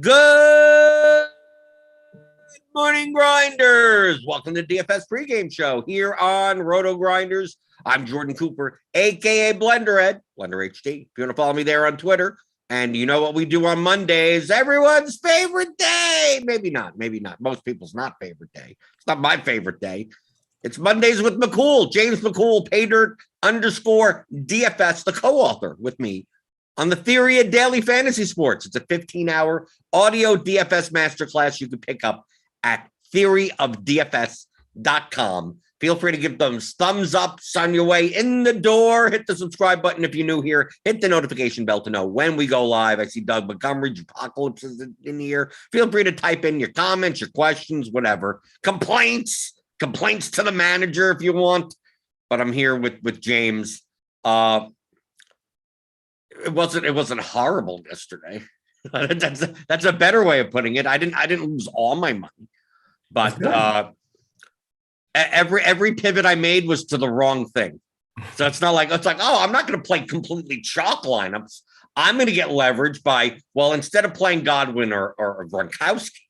Good morning, Grinders. Welcome to DFS pregame show here on RotoGrinders. I'm Jordan Cooper, a.k.a. Blenderhead, Blender HD. If you want to follow me there on Twitter. And you know what we do on Mondays? Everyone's favorite day. Maybe not. Most people's not favorite day. It's not my favorite day. It's Mondays with McCool, James McCool, paydirt_DFS, the co-author with me on the Theory of Daily Fantasy Sports. It's a 15-hour audio DFS masterclass you can pick up at theoryofdfs.com. Feel free to give them thumbs up on your way in the door. Hit the subscribe button if you're new here. Hit the notification bell to know when we go live. I see Doug Montgomery, Apocalypse is in here. Feel free to type in your comments, your questions, whatever. Complaints to the manager if you want. But I'm here with James. It wasn't horrible yesterday. That's a better way of putting it. I didn't lose all my money, but every pivot I made was to the wrong thing. So it's like, oh, I'm not going to play completely chalk lineups. I'm going to get leverage by, well, instead of playing Godwin or Gronkowski,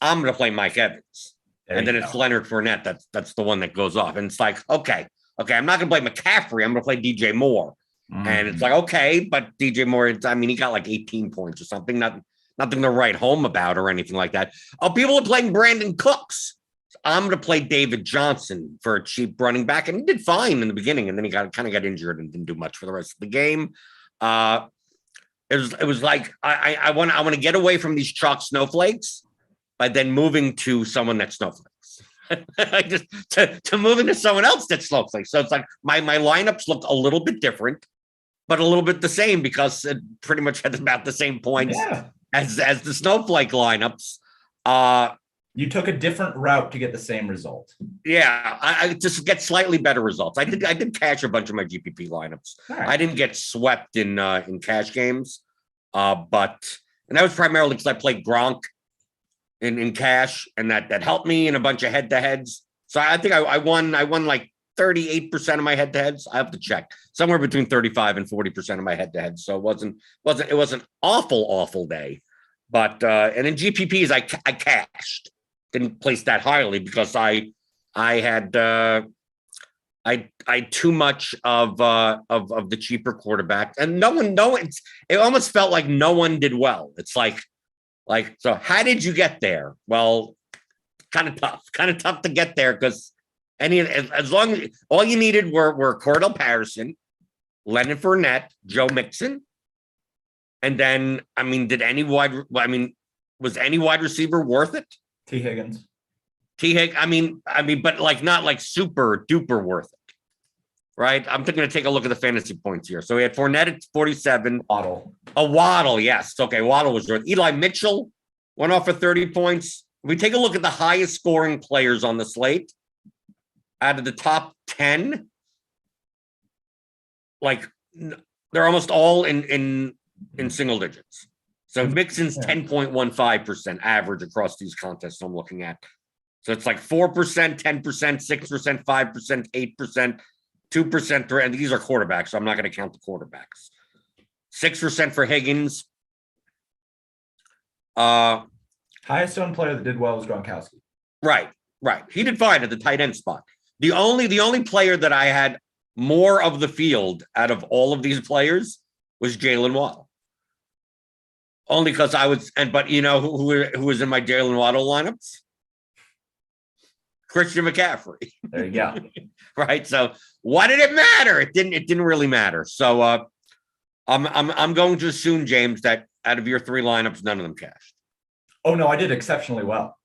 I'm going to play Mike Evans. And then it's Leonard Fournette. That's the one that goes off. And it's like, okay, I'm not going to play McCaffrey. I'm going to play DJ Moore. Mm-hmm. And it's like, okay, but DJ Moore, he got like 18 points or something. Nothing to write home about or anything like that. Oh, people are playing Brandon Cooks. I'm going to play David Johnson for a cheap running back. And he did fine in the beginning. And then he kind of got injured and didn't do much for the rest of the game. It was like, I want to get away from these chalk snowflakes by then moving to someone that's snowflakes. Just to move into someone else that's snowflakes. So it's like my lineups look a little bit different, but a little bit the same because it pretty much had about the same points as the snowflake lineups. You took a different route to get the same result. Yeah, I just get slightly better results. I did cash a bunch of my GPP lineups. Right. I didn't get swept in cash games, and that was primarily because I played Gronk in cash, and that helped me in a bunch of head-to-heads. So I think I won like 38% of my head-to-heads. I have to check. Somewhere between 35 and 40% of my head-to-heads. So it was an awful day. But and in GPPs I cashed. Didn't place that highly because I had too much of the cheaper quarterback, and it almost felt like no one did well. It's like, so how did you get there? Well, kind of tough to get there because as long as all you needed were Cordell Patterson, Leonard Fournette, Joe Mixon, and then was any wide receiver worth it? T. Higgins. But like not like super duper worth it, right? I'm going to take a look at the fantasy points here. So we had Fournette at 47. Waddle, yes. Okay, Waddle was worth. Eli Mitchell went off for 30 points. We take a look at the highest scoring players on the slate. Out of the top 10, like they're almost all in single digits. So Mixon's 10.15% average across these contests I'm looking at. So it's like 4%, 10%, 6%, 5%, 8%, 2%, and these are quarterbacks, so I'm not going to count the quarterbacks. 6% for Higgins. Highest owned player that did well was Gronkowski. Right. He did fine at the tight end spot. The only player that I had more of the field out of all of these players was Jalen Waddle. Only because but you know who was in my Jalen Waddle lineups? Christian McCaffrey. There you go. Right. So why did it matter? It didn't really matter. So I'm going to assume, James, that out of your three lineups, none of them cashed. Oh no, I did exceptionally well.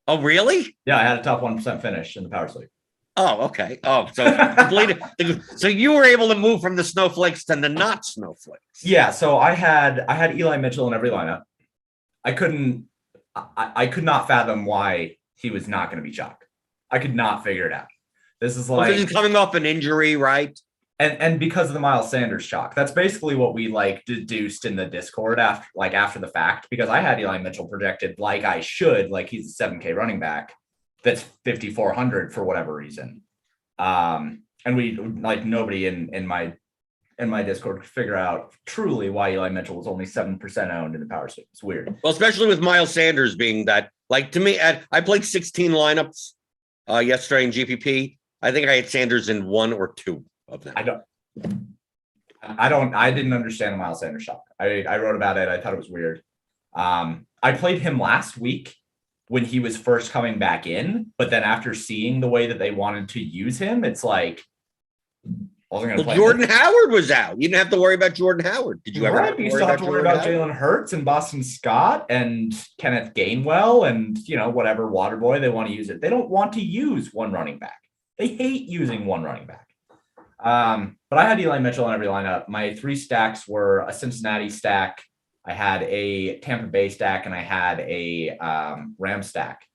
Oh, really? Yeah, I had a top 1% finish in the power sleep. Oh, okay. Oh, so completed. So you were able to move from the snowflakes to the not snowflakes. Yeah. So I had Eli Mitchell in every lineup. I could not fathom why he was not going to be chalk. I could not figure it out. This is like he's coming off an injury, right? And because of the Miles Sanders chalk. That's basically what we like deduced in the Discord after the fact, because I had Eli Mitchell projected like I should, like he's a 7K running back that's 5,400 for whatever reason. And we like nobody in in my Discord could figure out truly why Eli Mitchell was only 7% owned in the power suite. It's weird. Well, especially with Miles Sanders being that, like, to me, I played 16 lineups yesterday in GPP. I think I had Sanders in 1 or 2 of them. I didn't understand the Miles Sanders shock. I wrote about it. I thought it was weird. I played him last week when he was first coming back in, but then after seeing the way that they wanted to use him, it's like, well, Jordan Howard was out. You didn't have to worry about Jordan Howard. Did you ever have to worry about Jalen Hurts and Boston Scott and Kenneth Gainwell and, whatever water boy they want to use it. They don't want to use one running back. They hate using one running back. But I had Eli Mitchell in every lineup. My 3 stacks were a Cincinnati stack, I had a Tampa Bay stack, and I had a Rams stack.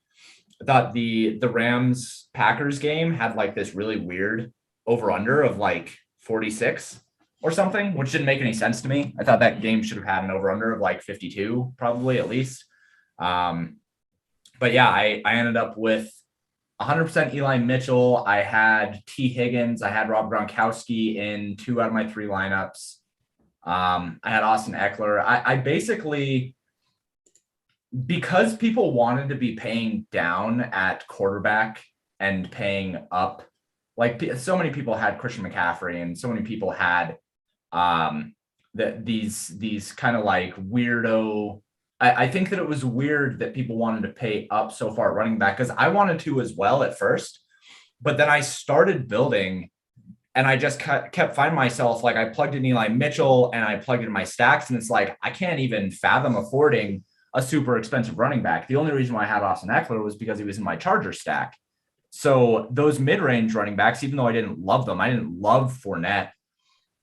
I thought the Rams Packers game had like this really weird over under of like 46 or something, which didn't make any sense to me. I thought that game should have had an over under of like 52, probably at least. But yeah, I ended up with 100% Eli Mitchell. I had T. Higgins. I had Rob Gronkowski in 2 out of my 3 lineups. I had Austin Eckler. I basically, because people wanted to be paying down at quarterback and paying up, like so many people had Christian McCaffrey and so many people had these kind of like weirdo. I think that it was weird that people wanted to pay up so far at running back, because I wanted to as well at first, but then I started building and I just kept finding myself, like I plugged in Eli Mitchell and I plugged in my stacks, and it's like, I can't even fathom affording a super expensive running back. The only reason why I had Austin Eckler was because he was in my Charger stack. So those mid-range running backs, even though I didn't love them, I didn't love Fournette.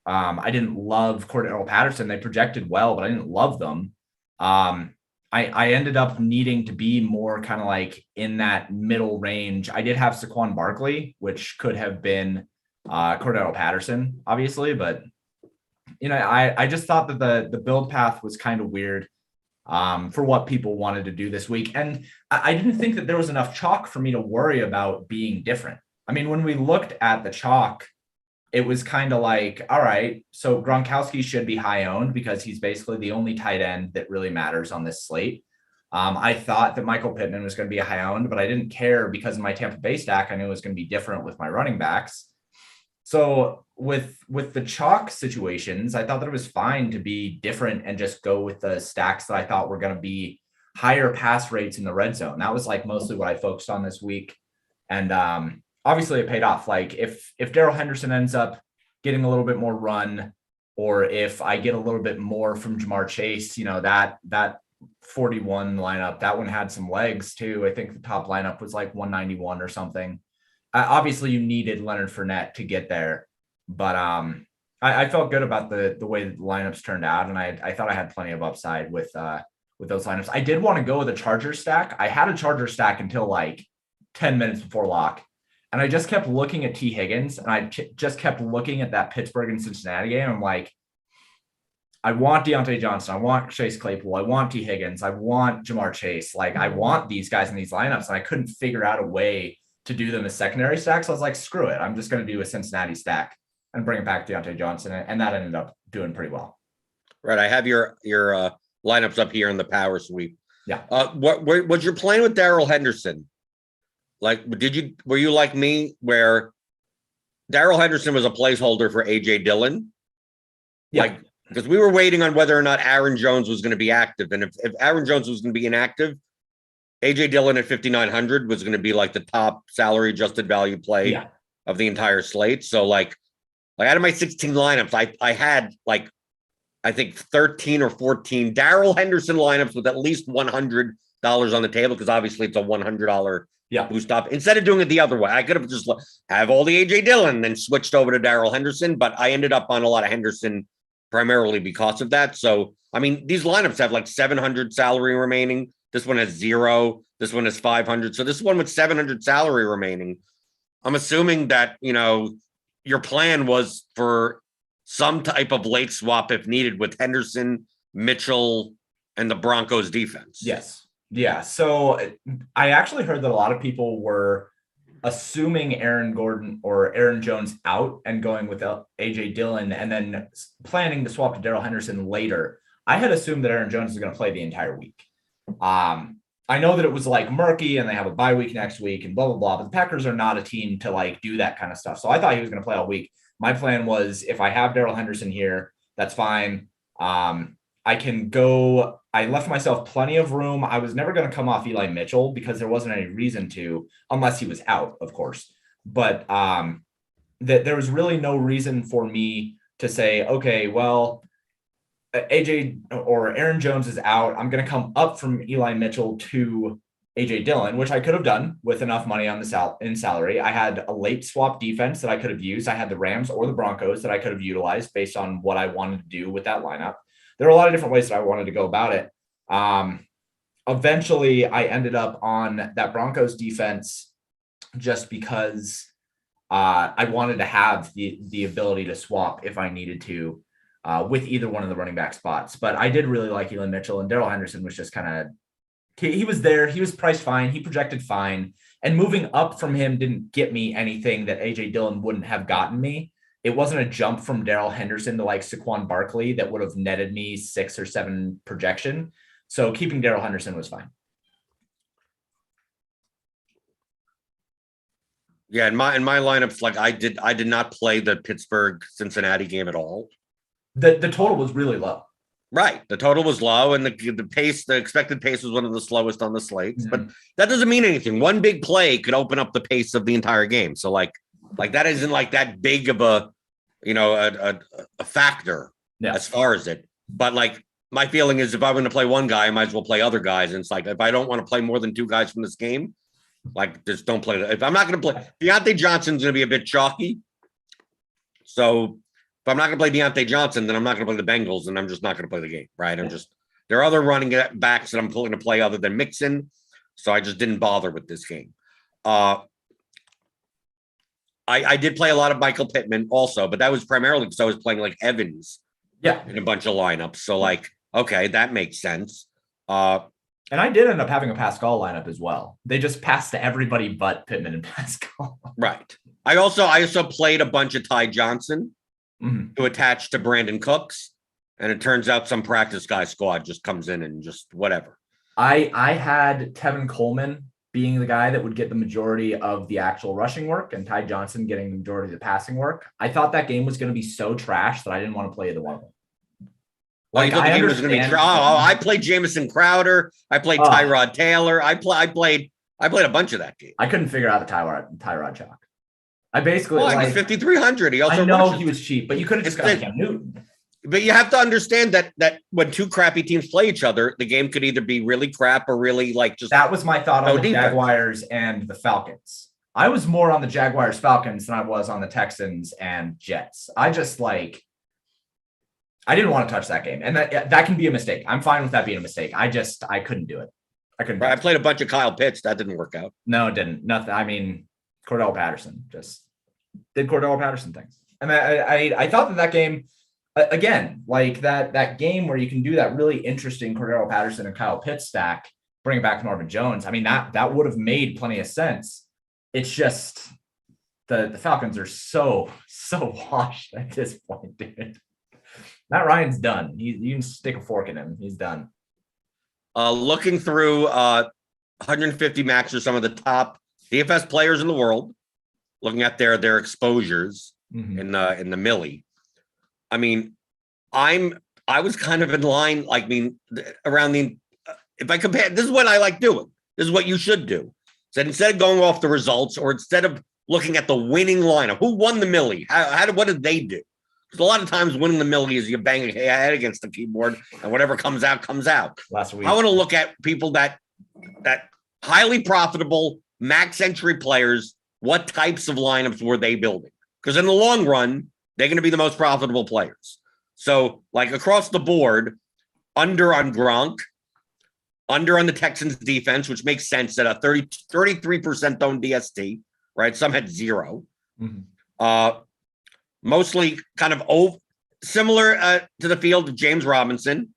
I didn't love Cordell Patterson. They projected well, but I didn't love them. I ended up needing to be more kind of like in that middle range. I did have Saquon Barkley, which could have been Cordell Patterson, obviously, but I just thought that the build path was kind of weird for what people wanted to do this week. And I didn't think that there was enough chalk for me to worry about being different. I mean, when we looked at the chalk, it was kind of like, all right, so Gronkowski should be high owned because he's basically the only tight end that really matters on this slate. I thought that Michael Pittman was going to be a high owned, but I didn't care because in my Tampa Bay stack, I knew it was going to be different with my running backs. So with the chalk situations, I thought that it was fine to be different and just go with the stacks that I thought were going to be higher pass rates in the red zone. That was like mostly what I focused on this week. And obviously it paid off. Like if Darrell Henderson ends up getting a little bit more run, or if I get a little bit more from Jamar Chase, that 41 lineup, that one had some legs too. I think the top lineup was like 191 or something. Obviously you needed Leonard Fournette to get there, but I felt good about the way that the lineups turned out. And I thought I had plenty of upside with those lineups. I did want to go with a Charger stack. I had a Charger stack until like 10 minutes before lock. And I just kept looking at T. Higgins, and I just kept looking at that Pittsburgh and Cincinnati game. I'm like, I want Deontay Johnson. I want Chase Claypool. I want T. Higgins. I want Jamar Chase. Like, I want these guys in these lineups, and I couldn't figure out a way to do them as secondary stacks. So I was like, screw it. I'm just going to do a Cincinnati stack and bring it back to Deontay Johnson. And that ended up doing pretty well. Right. I have your lineups up here in the power sweep. Yeah. What was your plan with Darrell Henderson? Like, were you like me where Darrell Henderson was a placeholder for AJ Dillon? Yeah. Like, because we were waiting on whether or not Aaron Jones was going to be active. And if Aaron Jones was going to be inactive, AJ Dillon at 5,900 was going to be like the top salary adjusted value play of the entire slate. So like out of my 16 lineups, I had like, I think 13 or 14 Darrell Henderson lineups with at least $100 on the table, because obviously it's a $100 boost up. Instead of doing it the other way, I could have just have all the AJ Dillon, then switched over to Darrell Henderson, but I ended up on a lot of Henderson primarily because of that. So, I mean, these lineups have like 700 salary remaining. This one has 0. This one has 500. So this one with 700 salary remaining, I'm assuming that, your plan was for some type of late swap if needed with Henderson, Mitchell, and the Broncos defense. Yes. Yeah. So I actually heard that a lot of people were assuming Aaron Gordon or Aaron Jones out and going with AJ Dillon and then planning to swap to Darrell Henderson later, I had assumed that Aaron Jones is going to play the entire week. I know that it was like murky and they have a bye week next week and blah, blah, blah, but the Packers are not a team to like do that kind of stuff. So I thought he was going to play all week. My plan was if I have Darrell Henderson here, that's fine. I can go. I left myself plenty of room. I was never going to come off Eli Mitchell because there wasn't any reason to, unless he was out, of course. But that there was really no reason for me to say, okay, well, AJ or Aaron Jones is out. I'm going to come up from Eli Mitchell to AJ Dillon, which I could have done with enough money on the in salary. I had a late swap defense that I could have used. I had the Rams or the Broncos that I could have utilized based on what I wanted to do with that lineup. There were a lot of different ways that I wanted to go about it. Eventually, I ended up on that Broncos defense just because I wanted to have the ability to swap if I needed to with either one of the running back spots. But I did really like Eli Mitchell, and Darrell Henderson was just kind of, he was there. He was priced fine. He projected fine. And moving up from him didn't get me anything that AJ Dillon wouldn't have gotten me. It wasn't a jump from Darrell Henderson to like Saquon Barkley that would have netted me 6 or 7 projection. So keeping Darrell Henderson was fine. Yeah, in my lineups, like I did not play the Pittsburgh Cincinnati game at all. The total was really low. Right. The total was low, and the pace, the expected pace was one of the slowest on the slates. But that doesn't mean anything. One big play could open up the pace of the entire game. So like that isn't like that big of a, a factor as far as it. But like my feeling is if I'm going to play one guy, I might as well play other guys. And it's like, if I don't want to play more than 2 guys from this game, like just don't play. If I'm not going to play, Deontay Johnson's going to be a bit chalky. So if I'm not going to play Deontay Johnson, then I'm not going to play the Bengals, and I'm just not going to play the game, right? There are other running backs that I'm going to play other than Mixon, so I just didn't bother with this game. I did play a lot of Michael Pittman also, but that was primarily because I was playing like Evans in a bunch of lineups. So like, okay, that makes sense. And I did end up having a Pascal lineup as well. They just passed to everybody but Pittman and Pascal. Right. I also played a bunch of Ty Johnson to attach to Brandon Cooks. And it turns out some practice guy squad just comes in and just whatever. I had Tevin Coleman being the guy that would get the majority of the actual rushing work and Ty Johnson getting the majority of the passing work. I thought that game was going to be so trash that I didn't want to play either one of them. Like, the game was going to be I played Jamison Crowder. I played Tyrod Taylor. I played a bunch of that game. I couldn't figure out the Tyrod chalk. I basically he was 5,300. He also I know he was cheap, but you could have just got Cam Newton. But you have to understand that when 2 crappy teams play each other, the game could either be really crap or really like just. That was my thought on the Jaguars and the Falcons. I was more on the Jaguars Falcons than I was on the Texans and Jets. I just I didn't want to touch that game, and that can be a mistake. I'm fine with that being a mistake. I couldn't do it. I couldn't. I played a bunch of Kyle Pitts. That didn't work out. No, it didn't. Nothing. I mean, Cordell Patterson just did Cordell Patterson things. And I thought that game, again, like that game where you can do that really interesting Cordell Patterson and Kyle Pitts stack, bring back Marvin Jones. I mean, that would have made plenty of sense. It's just the Falcons are so washed at this point, dude. Matt Ryan's done. You can stick a fork in him. He's done. Looking through 150 max are some of the top DFS players in the world. Looking at their exposures in the millie. I mean, I was kind of in line. Around the. If I compare, this is what I like doing. This is what you should do. So instead of going off the results, or instead of looking at the winning lineup, who won the millie? What did they do? Because a lot of times winning the millie is you bang a head against the keyboard and whatever comes out comes out. Last week, I want to look at people that highly profitable max entry players. What types of lineups were they building? Because in the long run, they're going to be the most profitable players. So, like across the board, under on Gronk, under on the Texans defense, which makes sense at a 33% owned DST, right? Some had 0. Mostly kind of similar to the field of James Robinson.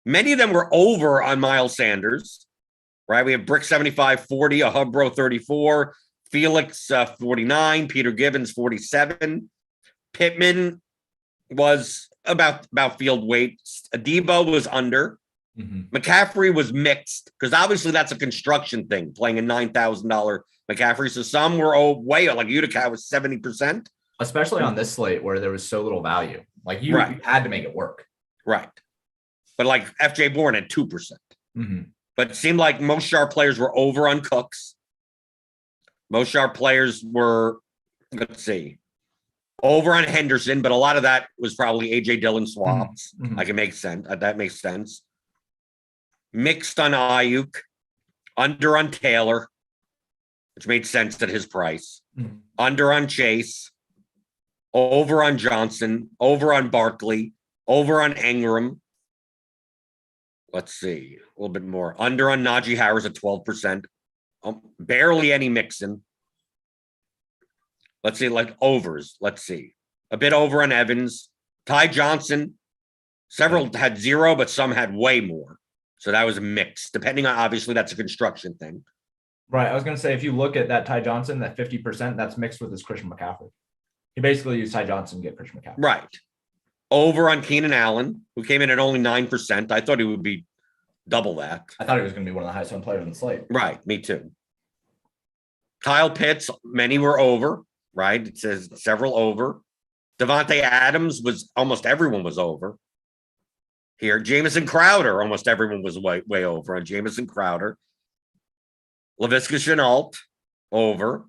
Many of them were over on Miles Sanders, right? We have Brick 75, 40, a Hubbro 34, Felix 49, Peter Gibbons 47. Pittman was about field weight. Debo was under. McCaffrey was mixed because obviously that's a construction thing, playing a $9,000 McCaffrey. So some were way like Utica was 70%. Especially on this slate where there was so little value. Like you had to make it work. Right. But like FJ Bourne at 2%. But it seemed like most sharp players were over on Cooks. Most sharp players were, let's see, over on Henderson, but a lot of that was probably AJ Dillon swaps. Like it makes sense. That makes sense. Mixed on Ayuk, under on Taylor, which made sense at his price. Under on Chase, over on Johnson, over on Barkley, over on Ingram. Let's see, a little bit more. Under on Najee Harris at 12%. Barely any mixing. Let's see, like overs. Let's see. A bit over on Evans. Ty Johnson. Several had 0, but some had way more. So that was a mix. Depending on, obviously, that's a construction thing. Right. I was going to say, if you look at that Ty Johnson, that 50%, that's mixed with his Christian McCaffrey. He basically used Ty Johnson to get Christian McCaffrey. Right. Over on Keenan Allen, who came in at only 9%. I thought he would be double that. I thought he was going to be one of the highest owned players on the slate. Right. Me too. Kyle Pitts, many were over. Right. It says several over. Devontae Adams was almost everyone was over. Here, Jamison Crowder, almost everyone was way over on Jamison Crowder. Laviska Shenault, over.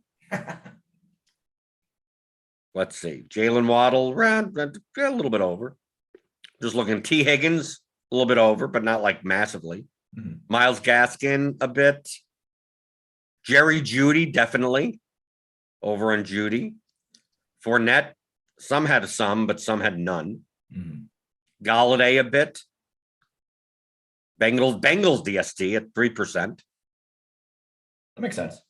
Let's see. Jalen Waddle, around a little bit over. Just looking. T. Higgins, a little bit over, but not like massively. Myles Gaskin, a bit. Jerry Jeudy, definitely. Over on Jeudy. Fournette, some had some, but some had none. Galladay a bit. Bengals DST at 3%. That makes sense.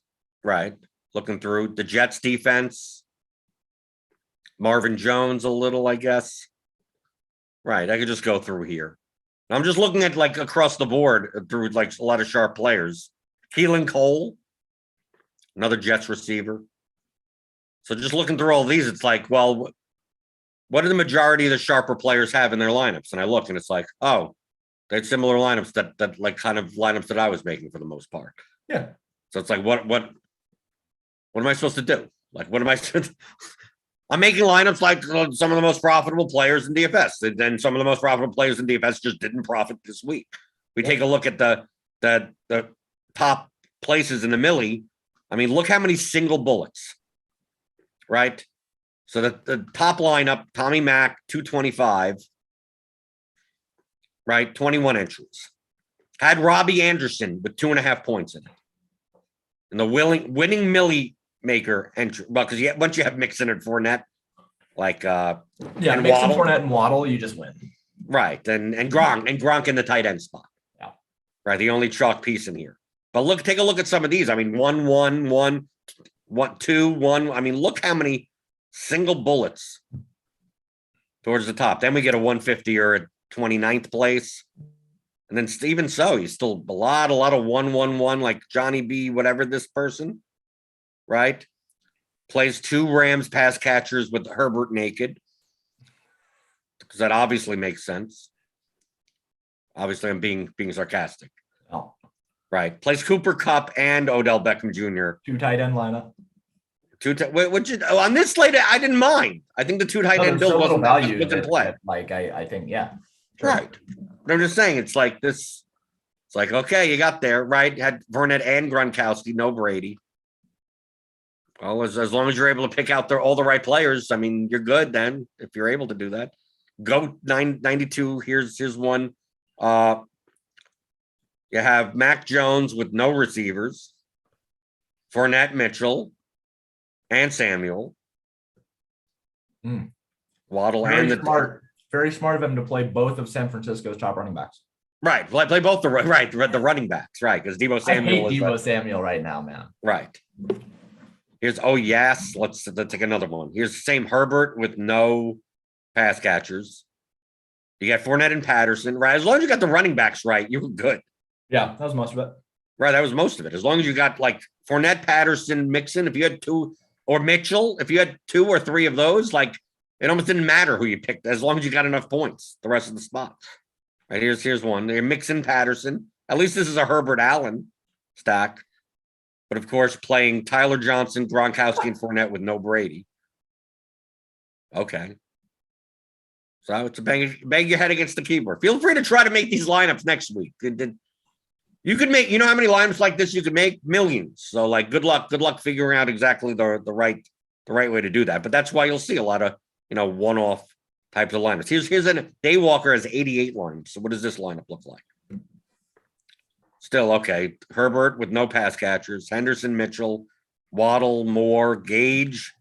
Right. Looking through the Jets defense. Marvin Jones a little, I guess. Right. I could just go through here. I'm just looking at like across the board through like a lot of sharp players. Keelan Cole, another Jets receiver. So just looking through all these, it's like, well, what do the majority of the sharper players have in their lineups? And I look and it's like, oh, they had similar lineups that like kind of lineups that I was making for the most part. Yeah. So it's like, what am I supposed to do? Like, what am I? I'm making lineups like some of the most profitable players in DFS. And then some of the most profitable players in DFS just didn't profit this week. We take a look at the top places in the millie. I mean, look how many single bullets, right? So the top lineup, Tommy Mack, 225, right? 21 entries. Had Robbie Anderson with 2.5 points in it. And the winning millie maker entry. Well, because once you have Mixon and Fournette, like Mixon, Fournette, and Waddle, you just win. Right. And Gronk in the tight end spot. Yeah. Right. The only chalk piece in here. But take a look at some of these. I mean, 1, 2, 1. I mean, look how many single bullets towards the top. Then we get a 150 or a 29th place. And then even so, he's still a lot of 1, like Johnny B, whatever this person, right? Plays 2 Rams pass catchers with Herbert naked. Because that obviously makes sense. Obviously, I'm being sarcastic. Oh. Right. Plays Cooper Kupp and Odell Beckham Jr. 2 tight end lineup. On this slate, I didn't mind. I think the 2 tight end build wasn't in play. Like I think, yeah. Sure. Right. But I'm just saying, it's like this. It's like, okay, you got there, right? Had Fournette and Gronkowski, no Brady. Well, as long as you're able to pick out all the right players, I mean, you're good then, if you're able to do that. Go 992. Here's one. You have Mac Jones with no receivers. Fournette, Mitchell, and Samuel. Waddle and Very smart of him to play both of San Francisco's top running backs. Right. Play both the running backs, right? Because Deebo Samuel. I hate Deebo Samuel right now, man. Right. Here's yes. Let's take another one. Here's the same Herbert with no pass catchers. You got Fournette and Patterson, right? As long as you got the running backs right, you were good. Yeah, that was most of it. Right, that was most of it. As long as you got like Fournette, Patterson, Mixon, if you had two, or Mitchell, if you had 2 or 3 of those, like it almost didn't matter who you picked as long as you got enough points. The rest of the spots. Right, here's one. They're Mixon, Patterson. At least this is a Herbert Allen stack. But of course, playing Tyler Johnson, Gronkowski, and Fournette with no Brady. Okay. So it's a bang your head against the keyboard. Feel free to try to make these lineups next week. You could make, you know how many lineups like this you could make? Millions. So like good luck figuring out exactly the right way to do that. But that's why you'll see a lot of, one-off types of lineups. Here's a Daywalker has 88 lines. So what does this lineup look like? Still okay. Herbert with no pass catchers, Henderson, Mitchell, Waddle, Moore, Gage,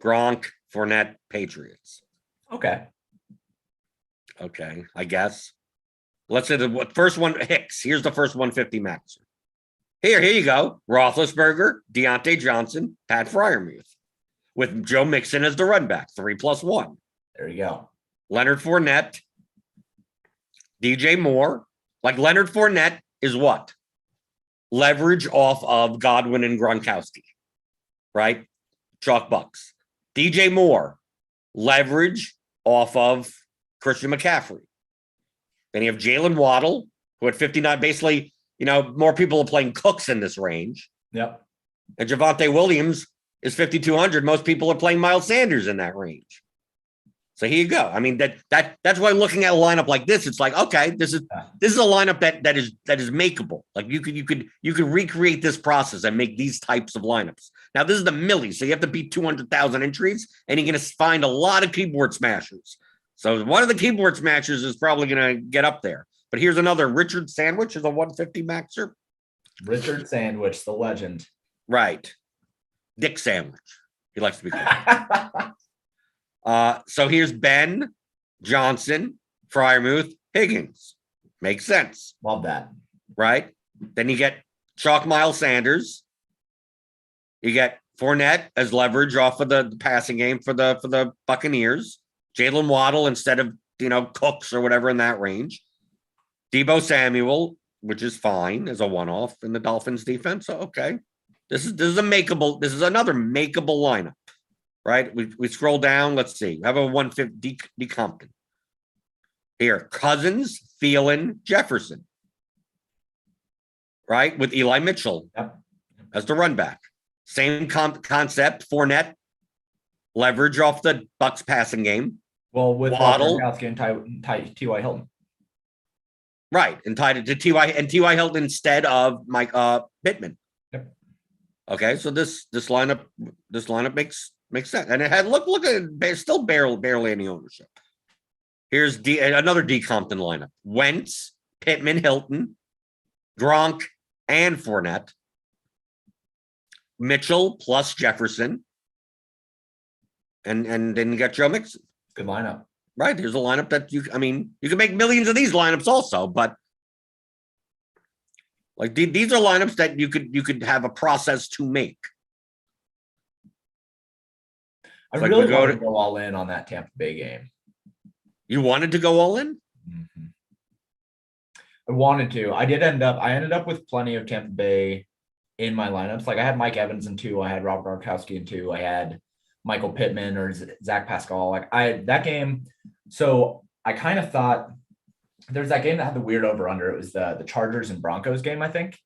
Gronk, Fournette, Patriots. Okay, I guess. Let's say the first one, Hicks. Here's the first 150 maxer. Here you go. Roethlisberger, Deontay Johnson, Pat Freiermuth, with Joe Mixon as the run back, 3+1. there you go. Leonard Fournette, DJ Moore. Like Leonard Fournette is what? Leverage off of Godwin and Gronkowski, right? Chalk Bucks. DJ Moore, leverage off of Christian McCaffrey. Then you have Jalen Waddle, who at 59, basically, more people are playing Cooks in this range. Yep. And Javonte Williams is 5,200. Most people are playing Miles Sanders in that range. So here you go. I mean, that's why looking at a lineup like this, it's like, okay, this is a lineup that is makeable. Like you could recreate this process and make these types of lineups. Now this is the milli, so you have to beat 200,000 entries, and you're going to find a lot of keyboard smashers. So one of the keyboard smashers is probably going to get up there. But here's another. Richard Sandwich is a 150 maxer. Richard Sandwich, the legend. Right. Dick Sandwich. He likes to be called. So here's Ben, Johnson, Freiermuth, Higgins. Makes sense. Love that. Right? Then you get Chalk Miles Sanders. You get Fournette as leverage off of the passing game for the Buccaneers. Jalen Waddle instead of, Cooks or whatever in that range. Deebo Samuel, which is fine as a one-off in the Dolphins defense. So, okay. This is another makeable lineup. Right? We scroll down. Let's see. We have a 150 D Compton. Here, Cousins, Thielen, Jefferson. Right? With Eli Mitchell as the run back. Same concept. Fournette, leverage off the Bucks passing game. Well, with Waddle and T.Y. Hilton. Right. And tied it to T.Y. Hilton instead of Mike Pittman. Yep. Okay, so this lineup makes sense. And it had look at it, still barely any ownership. Here's another D Compton lineup. Wentz, Pittman, Hilton, Gronk, and Fournette. Mitchell plus Jefferson. And then you got Joe Mixon. Good lineup. Right. There's a lineup that you can make millions of these lineups also, but like these are lineups that you could have a process to make. I really wanted to go all in on that Tampa Bay game. You wanted to go all in? Mm-hmm. I wanted to. I ended up with plenty of Tampa Bay in my lineups. Like I had Mike Evans in 2. I had Robert Gronkowski in 2. I had Michael Pittman or Zach Pascal. That game. So I kind of thought there's that game that had the weird over under. It was the Chargers and Broncos game, I think,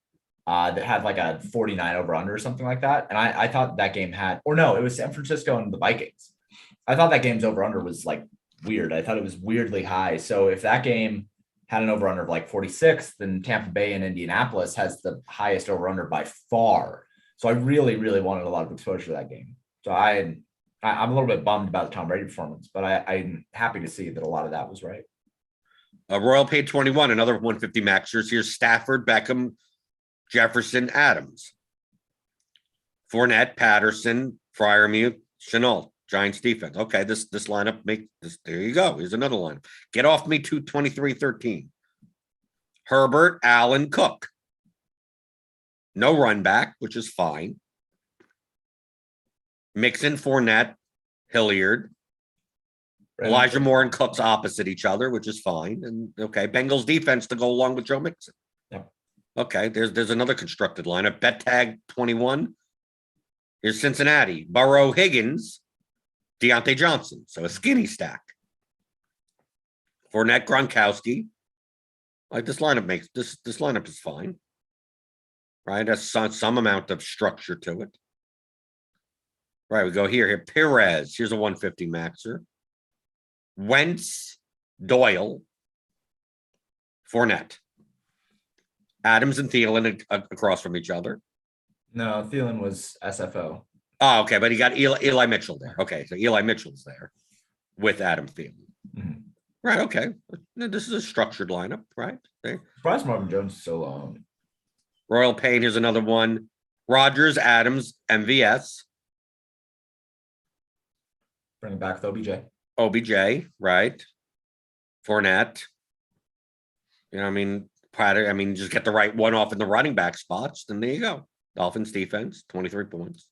that had like a 49 over under or something like that. And I thought that game it was San Francisco and the Vikings. I thought that game's over under was like weird. I thought it was weirdly high. So if that game had an over under of like 46, then Tampa Bay and Indianapolis has the highest over under by far. So I really, really wanted a lot of exposure to that game. So I'm a little bit bummed about the Tom Brady performance, but I'm happy to see that a lot of that was right. Royal paid 21, another 150 maxers. Here's Stafford, Beckham, Jefferson, Adams. Fournette, Patterson, Freiermuth, Chenault, Giants defense. Okay, this lineup there you go. Here's another lineup. Get off me 223-13. Herbert, Allen, Cook. No run back, which is fine. Mixon, Fournette, Hilliard, Elijah Moore and Cooks opposite each other, which is fine. And okay, Bengals defense to go along with Joe Mixon. Yep. Okay, there's another constructed lineup. Bet tag 21. Here's Cincinnati. Burrow, Higgins, Deontay Johnson. So a skinny stack. Fournette, Gronkowski. Like this lineup this lineup is fine. Right? Has some amount of structure to it. Right, we go here. Perez. Here's a 150 maxer. Wentz, Doyle, Fournette. Adams and Thielen across from each other. No, Thielen was SFO. Oh, okay, but he got Eli Mitchell there. Okay, so Eli Mitchell's there with Adam Thielen. Mm-hmm. Right, okay. This is a structured lineup, right? There. Surprised Marvin Jones is so long. Royal Payne, here's another one. Rodgers, Adams, MVS. Bring it back with OBJ. OBJ, right? Fournette. Just get the right one off in the running back spots, then there you go. Dolphins defense, 23 points.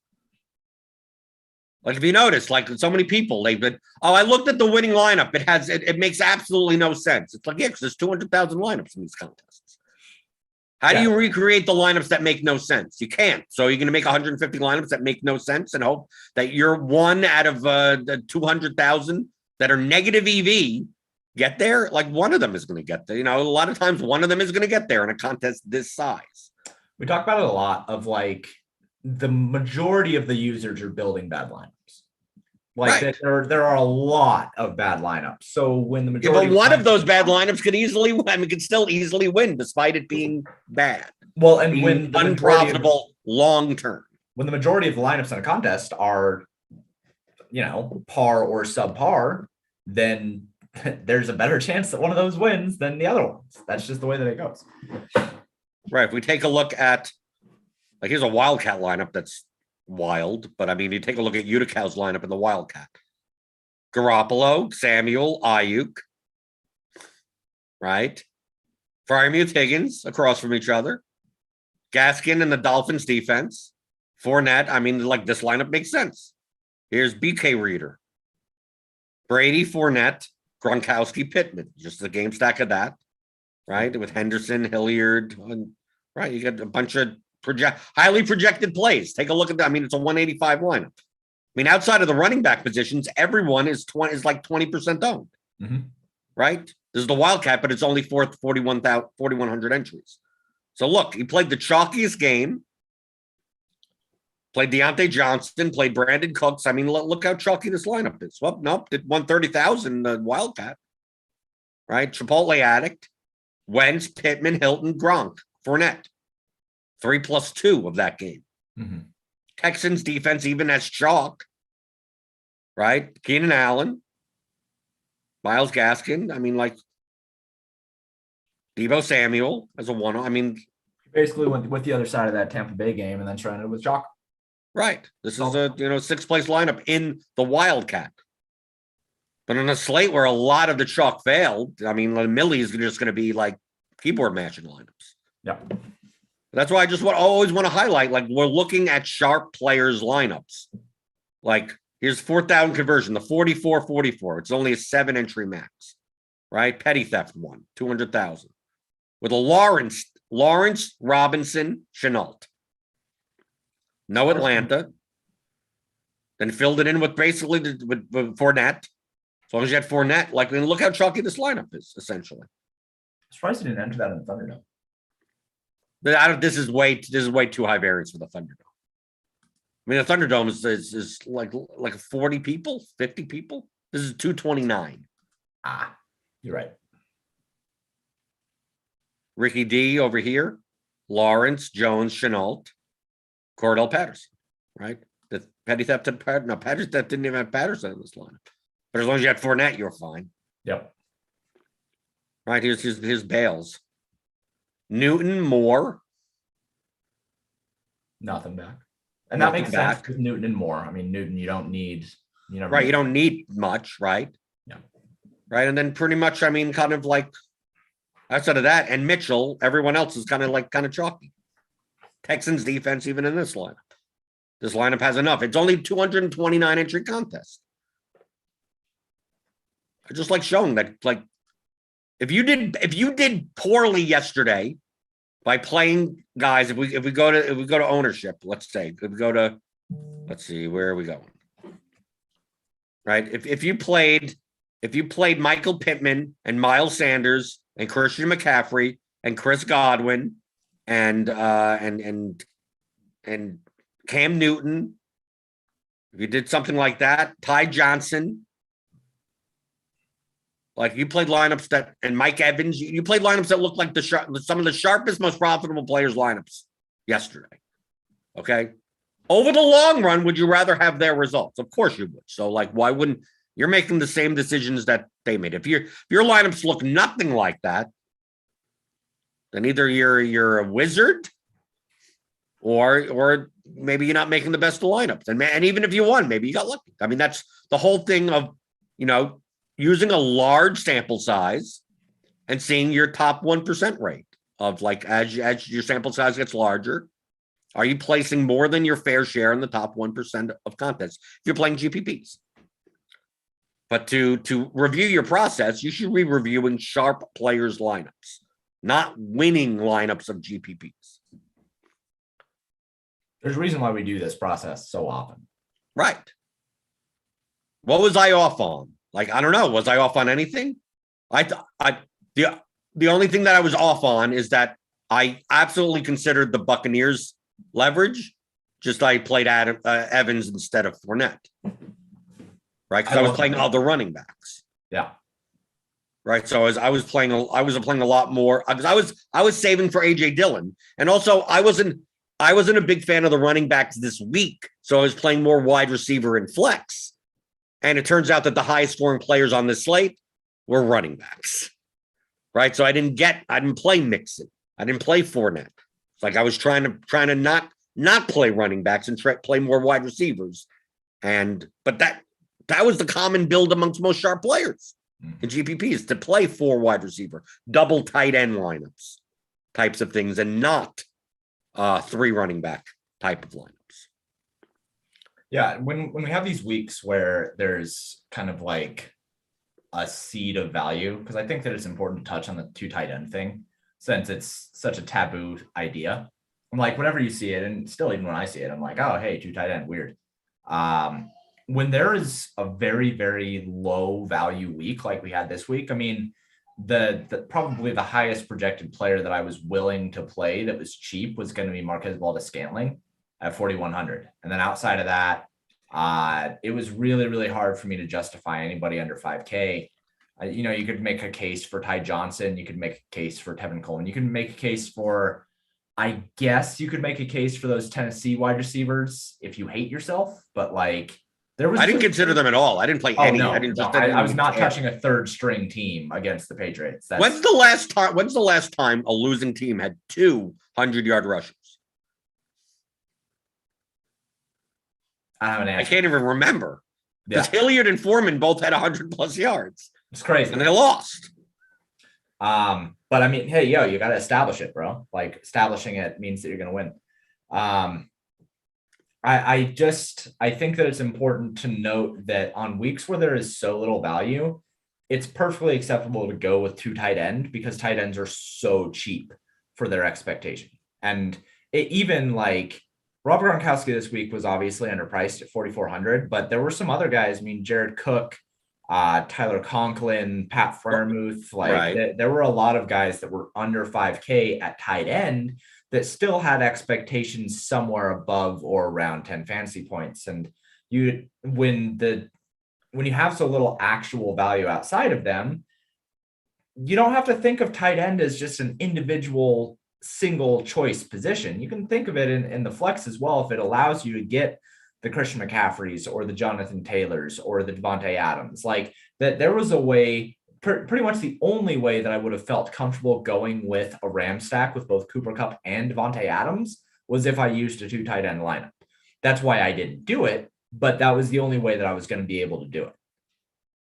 Like if you notice, like so many people, they've been, I looked at the winning lineup. It makes absolutely no sense. It's like, yeah, because there's 200,000 lineups in these contests. How do you recreate the lineups that make no sense? You can't. So you're going to make 150 lineups that make no sense and hope that you're one out of the 200,000 that are negative EV get there. Like one of them is going to get there. A lot of times one of them is going to get there in a contest this size. We talk about it a lot of like the majority of the users are building bad lineups. Like right. there are a lot of bad lineups. So when the majority, but one of those bad lineups could still easily win despite it being bad. Well, and when unprofitable long term, when the majority of the lineups in a contest are, par or subpar, then there's a better chance that one of those wins than the other ones. That's just the way that it goes. Right. If we take a look at, like, here's a Wildcat lineup that's wild, but you take a look at Utical's lineup in the Wildcat. Garoppolo, Samuel, Ayuk, right? Fryermuth, Higgins across from each other. Gaskin and the Dolphins defense. Fournette, this lineup makes sense. Here's BK Reader. Brady, Fournette, Gronkowski, Pittman. Just the game stack of that, right? With Henderson, Hilliard, right? You got a bunch of highly projected plays. Take a look at that. It's a 185 lineup. Outside of the running back positions, everyone is like 20% owned, right? This is the Wildcat, but it's only 4,100 entries. So look, he played the chalkiest game. Played Deontay Johnson, played Brandon Cooks. Look how chalky this lineup is. Well, nope, did 130,000 Wildcat, right? Chipotle Addict, Wentz, Pittman, Hilton, Gronk, Fournette. 3+2 of that game. Texans defense even has chalk, right? Keenan Allen, Myles Gaskin. Deebo Samuel as a one. Basically went with the other side of that Tampa Bay game and then trying it with chalk. Right. This is a sixth place lineup in the Wildcat. But on a slate where a lot of the chalk failed, Millie is just going to be like keyboard matching lineups. Yep. That's why I just always want to highlight, like, we're looking at sharp players' lineups. Like, here's 4,000 conversion, the 44-44. It's only a 7-entry max, right? Petty theft one, 200,000. With a Lawrence, Robinson, Chenault. No Atlanta. Then filled it in with basically with Fournette. As long as you had Fournette, look how chalky this lineup is, essentially. I'm surprised he didn't enter that in the Thunderdome. This is way too high variance for the Thunderdome. The Thunderdome is like 40 people, 50 people. This is 229. You're right. Ricky D over here, Lawrence, Jones, Chenault, Cordell Patterson, right? The petty theft Patterson didn't even have Patterson in this lineup. But as long as you had Fournette, you're fine. Yep. Right, here's his bails. Newton, Moore. Nothing back. And that makes sense with Newton and Moore. Newton, you don't need, right, you don't need much, right? Yeah. Right, and then pretty much, kind of like, outside of that, and Mitchell, everyone else is kind of chalky. Texans defense, even in this lineup. This lineup has enough. It's only 229 entry contest. I just like showing that, like, if you did poorly yesterday by playing guys. If we go to ownership, let's say let's see, where are we going? Right. If you played Michael Pittman and Miles Sanders and Christian McCaffrey and Chris Godwin and Cam Newton, if you did something like that, Ty Johnson, like you played lineups and Mike Evans, you played lineups that looked like some of the sharpest, most profitable players' lineups yesterday. Okay. Over the long run, would you rather have their results? Of course you would. So, like, why wouldn't you're making the same decisions that they made? If your lineups look nothing like that, then either you're a wizard, or maybe you're not making the best of lineups. And even if you won, maybe you got lucky. I mean, that's the whole thing of using a large sample size and seeing your top 1% rate of, like, as your sample size gets larger. Are you placing more than your fair share in the top 1% of contests if you're playing GPPs? But to review your process, you should be reviewing sharp players' lineups, not winning lineups of GPPs. There's a reason why we do this process so often. Right. What was I off on? Like, I don't know. Was I off on anything? The only thing that I was off on is that I absolutely considered the Buccaneers leverage, just I played Evans instead of Fournette, right? Because I was playing other running backs. Yeah. Right. So I was playing a lot more because I was saving for AJ Dillon, and also I wasn't a big fan of the running backs this week, so I was playing more wide receiver and flex. And it turns out that the highest scoring players on this slate were running backs, right? So I didn't play Mixon, I didn't play Fournette. Like I was trying to not play running backs and play more wide receivers, but that was the common build amongst most sharp players in GPPs, to play 4 wide receiver, double tight end lineups, types of things, and not 3 running back type of lineups. Yeah, when we have these weeks where there's kind of like a seed of value, because I think that it's important to touch on the 2 tight end thing, since it's such a taboo idea. I'm like, whenever you see it, and still even when I see it, I'm like, oh, hey, 2 tight end, weird. When there is a very, very low value week like we had this week, I mean, the probably the highest projected player that I was willing to play that was cheap was going to be Marquez Valdes-Scantling at 4,100. And then outside of that, it was really, really hard for me to justify anybody under 5K. You could make a case for Ty Johnson. You could make a case for Tevin Coleman. You can make a case for, I guess you could make a case for those Tennessee wide receivers if you hate yourself. But like, I didn't consider them at all. I didn't play any. No, I was not touching a 3rd string team against the Patriots. When's the last time a losing team had 2 100-yard rushers? I can't even remember. Because Hilliard and Foreman both had 100+ yards. It's crazy. And they lost. But I mean, hey, you got to establish it, bro. Like, establishing it means that you're going to win. I think that it's important to note that on weeks where there is so little value, it's perfectly acceptable to go with 2 tight end, because tight ends are so cheap for their expectation. And even like Robert Gronkowski this week was obviously underpriced at 4,400, but there were some other guys. I mean, Jared Cook, Tyler Conklin, Pat Freiermuth, there were a lot of guys that were under 5K at tight end that still had expectations somewhere above or around 10 fantasy points. And when you have so little actual value outside of them, you don't have to think of tight end as just an individual single choice position. You can think of it in the flex as well, if it allows you to get the Christian McCaffreys or the Jonathan Taylors or the Devontae Adams. Like that, there was a way, pretty much the only way that I would have felt comfortable going with a Ram stack with both Cooper Kupp and Devontae Adams was if I used a 2 tight end lineup. That's why I didn't do it, but that was the only way that I was going to be able to do it.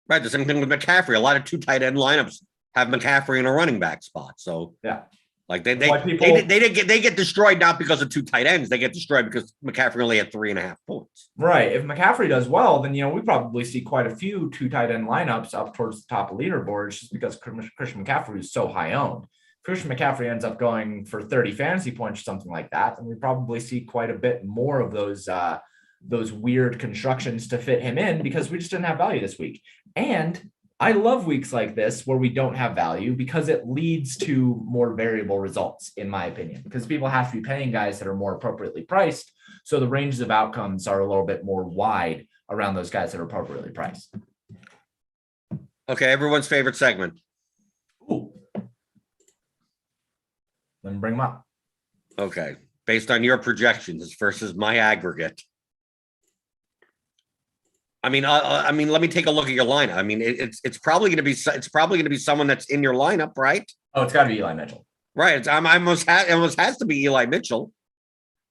Right. The same thing with McCaffrey. A lot of 2 tight end lineups have McCaffrey in a running back spot. So yeah. Like they get destroyed not because of 2 tight ends. They get destroyed because McCaffrey only had 3.5 points. Right. If McCaffrey does well, then we probably see quite a few 2 tight end lineups up towards the top of leaderboards, just because Christian McCaffrey is so high owned. Christian McCaffrey ends up going for 30 fantasy points or something like that, and we probably see quite a bit more of those weird constructions to fit him in because we just didn't have value this week. And I love weeks like this where we don't have value because it leads to more variable results, in my opinion, because people have to be paying guys that are more appropriately priced. So the ranges of outcomes are a little bit more wide around those guys that are appropriately priced. Okay, everyone's favorite segment. Ooh. Let me bring them up. Okay, based on your projections versus my aggregate. I mean, let me take a look at your lineup. I mean, it's probably going to be someone that's in your lineup, right? Oh, it's got to be Eli Mitchell. Right. It almost has to be Eli Mitchell.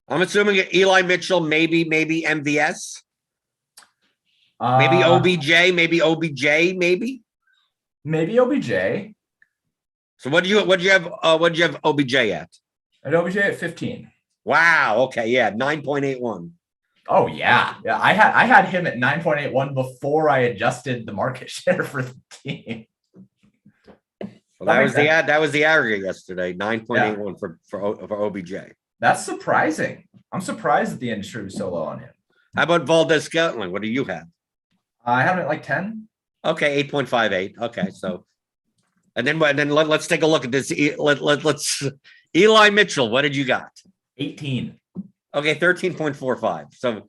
I'm assuming Eli Mitchell, maybe MVS, maybe OBJ, maybe OBJ. So what do you have OBJ at? And OBJ at 15. Wow. Okay. Yeah. 9.81. Oh yeah. I had him at 9.81 before I adjusted the market share for the team. Well, that was the aggregate yesterday. 9.81 for OBJ. That's surprising. I'm surprised that the industry was so low on him. How about Valdez Scantling? What do you have? I have him at like 10. Okay, 8.58. Okay, so and then let's take a look at this. Let's Eli Mitchell. What did you got? 18. Okay, 13.45. So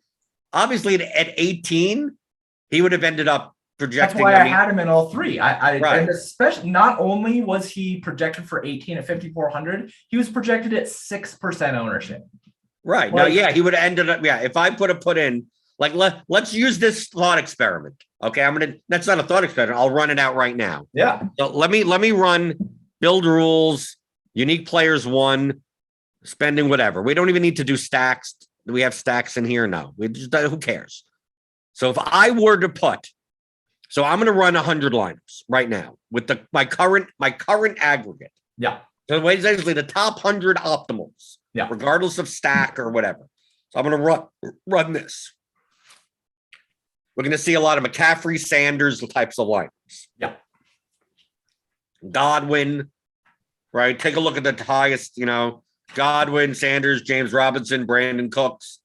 obviously at 18, he would have ended up projecting. That's why I had him in all three. Right. And especially not only was he projected for 18 at 5,400, he was projected at 6% ownership. Right. Now, yeah, he would have ended up. Yeah, if I put in like let's use this thought experiment. Okay, that's not a thought experiment. I'll run it out right now. Yeah. So let me run build rules, unique players 1, spending whatever. We don't even need to do stacks. Do we have stacks in here? No. We just who cares? So if I were to so I'm going to run 100 lineups right now with my current aggregate. Yeah. So it's basically the top 100 optimals. Yeah. Regardless of stack or whatever. So I'm going to run this. We're going to see a lot of McCaffrey, Sanders types of lineups. Yeah. Godwin, right? Take a look at the highest, Godwin, Sanders, James Robinson, Brandon Cooks,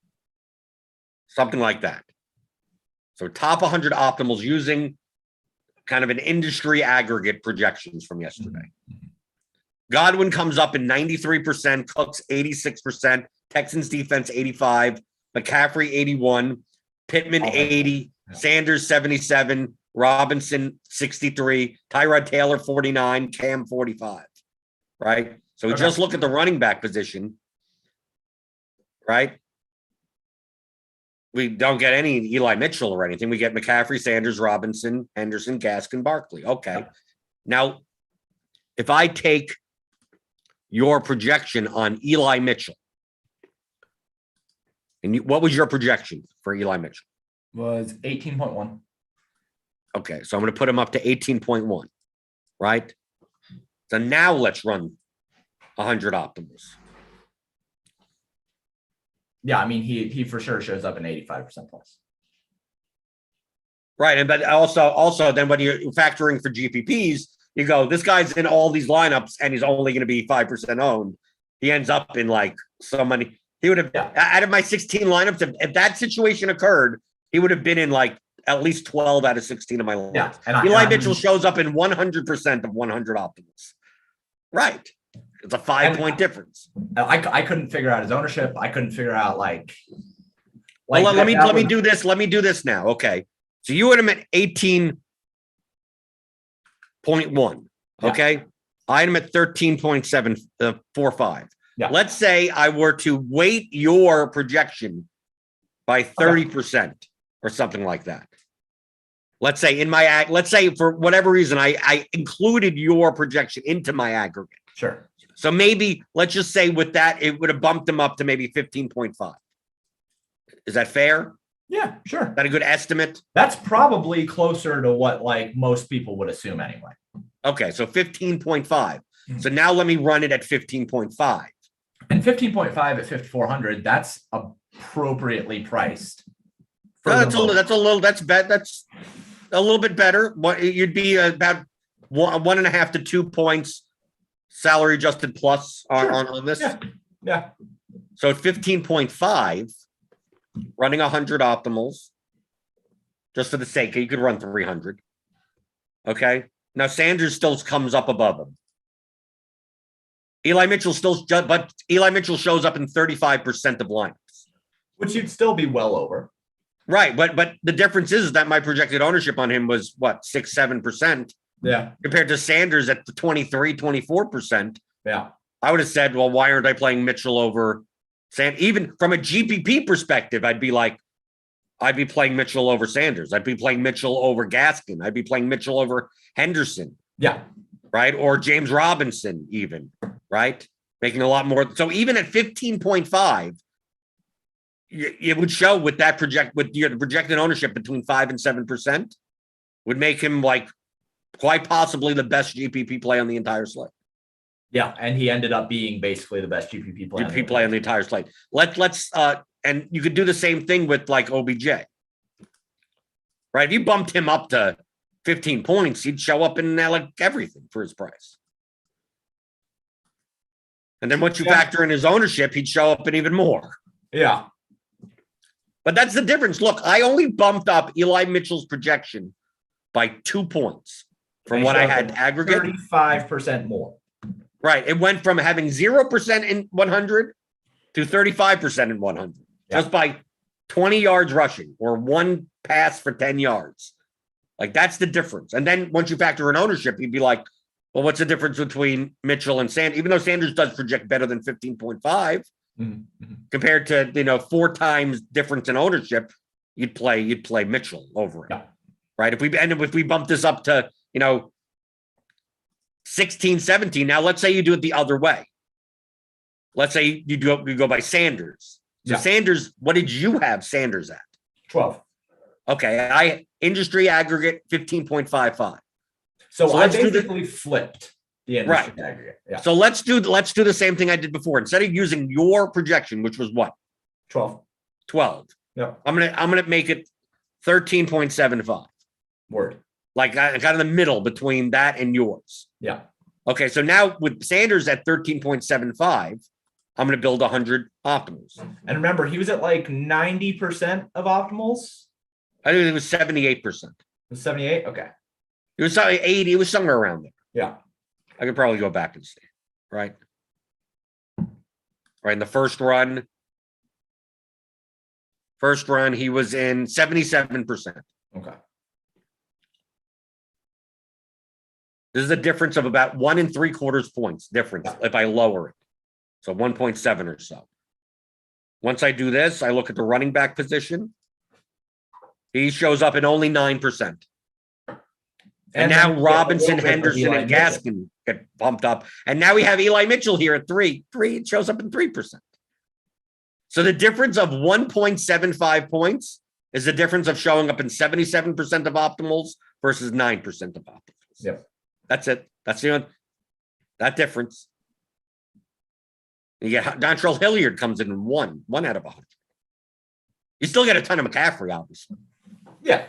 something like that. So top 100 optimals using kind of an industry aggregate projections from yesterday. Godwin comes up in 93%, Cooks 86%, Texans defense 85, McCaffrey 81, Pittman 80, Sanders 77, Robinson 63, Tyrod Taylor 49, Cam 45. Right? So we just look at the running back position, right? We don't get any Eli Mitchell or anything. We get McCaffrey, Sanders, Robinson, Henderson, Gaskin, Barkley. Okay. Now, if I take your projection on Eli Mitchell, and what was your projection for Eli Mitchell? Was 18.1. Okay, so I'm going to put him up to 18.1, right? So now let's run 100 optimals. Yeah, I mean, he for sure shows up in 85% plus. Right, but also then when you're factoring for GPPs, you go, this guy's in all these lineups and he's only going to be 5% owned. He ends up in like so many. He would have, out of my 16 lineups, if that situation occurred, he would have been in like at least 12 out of 16 of my lineups. Yeah, and Eli Mitchell shows up in 100% of 100 optimals. Right. It's a 5-point difference. I couldn't figure out his ownership. I couldn't figure out like well, let me do this. Let me do this now. Okay. So you had him at 18.1. Okay. Yeah. I had him at 13.745. Yeah. Let's say I were to weight your projection by 30% or something like that. Let's say let's say for whatever reason, I included your projection into my aggregate. Sure. So maybe let's just say with that, it would have bumped him up to maybe 15.5. Is that fair? Yeah, sure. Is that a good estimate? That's probably closer to what like most people would assume anyway. Okay, so 15.5. Mm-hmm. So now let me run it at 15.5. And 15.5 at 5,400, that's appropriately priced. That's a little bit better. You'd be about 1.5 to 2 points salary adjusted plus on this? Yeah. So at 15.5, running 100 optimals, just for the sake, you could run 300. Okay. Now Sanders still comes up above him. Eli Mitchell but Eli Mitchell shows up in 35% of lineups. Which you'd still be well over. Right. But the difference is that my projected ownership on him was what, 6-7%? Yeah. Compared to Sanders at the 23-24%. Yeah. I would have said, well, why aren't I playing Mitchell over Sanders? Even from a GPP perspective, I'd be playing Mitchell over Sanders. I'd be playing Mitchell over Gaskin. I'd be playing Mitchell over Henderson. Yeah. Right. Or James Robinson even. Right. Making a lot more. So even at 15.5, it would show with that projected ownership between 5 and 7% would make him like quite possibly the best GPP play on the entire slate. Yeah, and he ended up being basically the best GPP play on the entire slate. Let's and you could do the same thing with like OBJ. Right? If you bumped him up to 15 points, he'd show up in like everything for his price. And then once you factor in his ownership, he'd show up in even more. Yeah. But that's the difference. Look, I only bumped up Eli Mitchell's projection by 2 points from what I had aggregate. 35% more. Right. It went from having 0% in 100 to 35% in 100 just by 20 yards rushing or one pass for 10 yards. Like that's the difference. And then once you factor in ownership, you'd be like, well, what's the difference between Mitchell and Sanders? Even though Sanders does project better than 15.5 compared to, 4 times difference in ownership, you'd play Mitchell over it. Yeah. Right. If we bump this up to, 16, 17. Now, let's say you do it the other way. Let's say you go by Sanders. So Sanders, what did you have Sanders at? 12. Okay. Industry aggregate 15.55. So I basically flipped the industry aggregate. Yeah. So let's do the same thing I did before. Instead of using your projection, which was what? 12. 12. Yeah. I'm gonna make it 13.75. Word. Like kind of the middle between that and yours. Yeah. Okay, so now with Sanders at 13.75, I'm going to build 100 optimals. And remember, he was at like 90% of optimals. I think it was 78%. It was 78? Okay. It was 80. It was somewhere around there. Yeah. I could probably go back and see. Right. Right. In the first run, he was in 77%. Okay. This is a difference of about 1 3/4 points difference if I lower it. So 1.7 or so. Once I do this, I look at the running back position. He shows up in only 9%. And now Robinson, Henderson, and Gaskin get bumped up. And now we have Eli Mitchell here at 3. It shows up in 3%. So the difference of 1.75 points is the difference of showing up in 77% of optimals versus 9% of optimals. Yep. That's it. That's that difference. You get Dontrell Hilliard comes in one out of 100. You still get a ton of McCaffrey, obviously. Yeah.